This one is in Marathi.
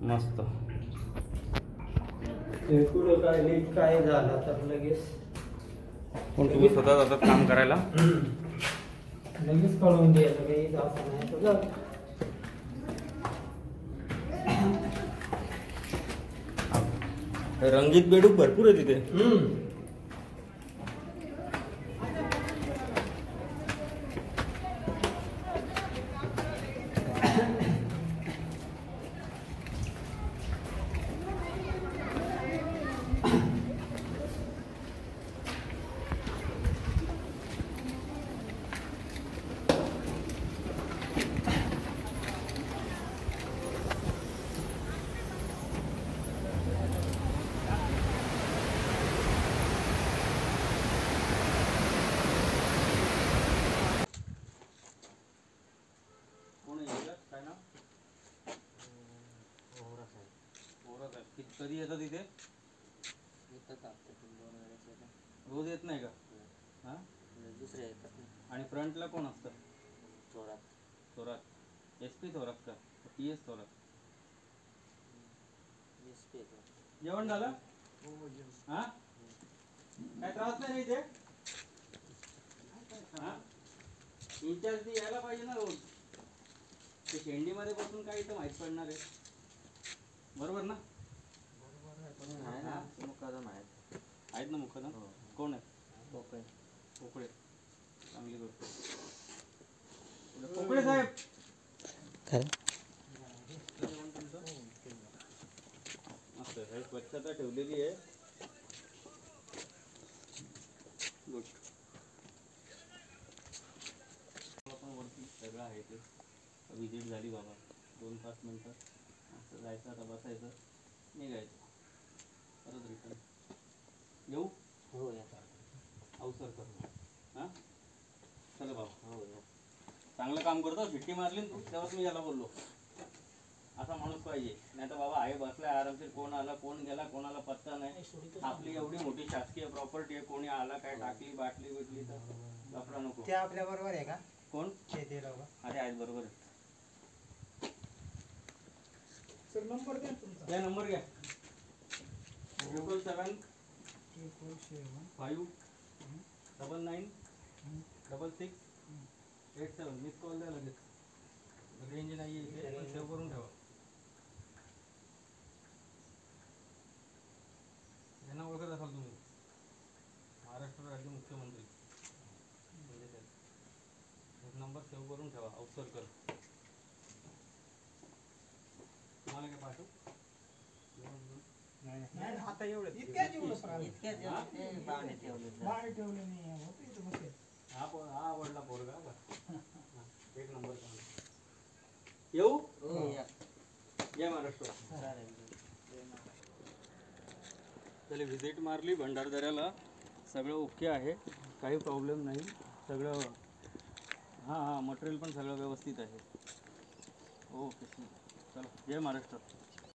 मस्त. पुढं काय लीक काय झालं तर लगेच पण तुम्ही स्वतः जातात काम करायला? लगेच कळवून द्यायचं काही असं नाही तर रंगीत बेडूक भरपूर आहे तिथे. कधी येतात इथे? रोज येत नाही का? हा, दुसरे येतात. आणि फ्रंटला कोण असतं? थोरात. SP थोरात का PS थोरात? SP जेवण झालं? हा, काय त्रास नाही इथे? हा, इंचार्ज यायला पाहिजे ना रोज. ते शेंडीमध्ये बसून काही तर माहीत पडणार आहे, बरोबर ना? आहे ना, मुकादम आहेत ना मुखादम. कोण आहे? पोकळे. चांगली गोष्ट. पोकळे साहेब मस्त आहे, स्वच्छता ठेवलेली आहे. गुड. आपण वरती सगळं आहे ते विजिट झाली बाबा. 2-5 मिनटं असं जायचं, आता बसायचं, निघायचं, परत रिटर्न. येऊ? हो या. अवसर कर. हां, चला बाबा. हो या. चांगलं काम करतो. शिट्टी मारली तू तेव्हाच मी याला बोललो. असा माणूस पाहिजे, नाही तर बाबा आहे बसलाय आरामशीर, कोण आला कोण गेला कोणाला पत्ता नाही. आपली एवढी मोठी शासकीय प्रॉपर्टी आहे, कोणी आला काय टाकली बाटली बिटली तर लफडा नको. ते आपल्या बरोबर आहे का? कोण? शेतीराव अरे आहेत, बरोबर आहे. सर नंबर द्या तुमचा. या नंबर घ्या. 777 5 99 66 87. मिस कॉल द्या लगेच. रेंज नाही आहे इथे, पण सेव्ह करून ठेवा. यांना ओळखत असाल तुम्ही, महाराष्ट्र राज्य मुख्यमंत्री. एक नंबर सेव्ह करून ठेवा, अवसरकर. तुम्हाला काय पाठवू? नाही आता एवढं इतक्या बाणे ठेवले नाही. हा आवडला पोरगा का? एक नंबर. येऊ? जय महाराष्ट्र. त्याला व्हिजिट मारली भंडारदऱ्याला, सगळं ओके आहे, काही प्रॉब्लेम नाही. सगळं हां मटेरियल पण सगळं व्यवस्थित आहे. ओके, चला, जय महाराष्ट्र.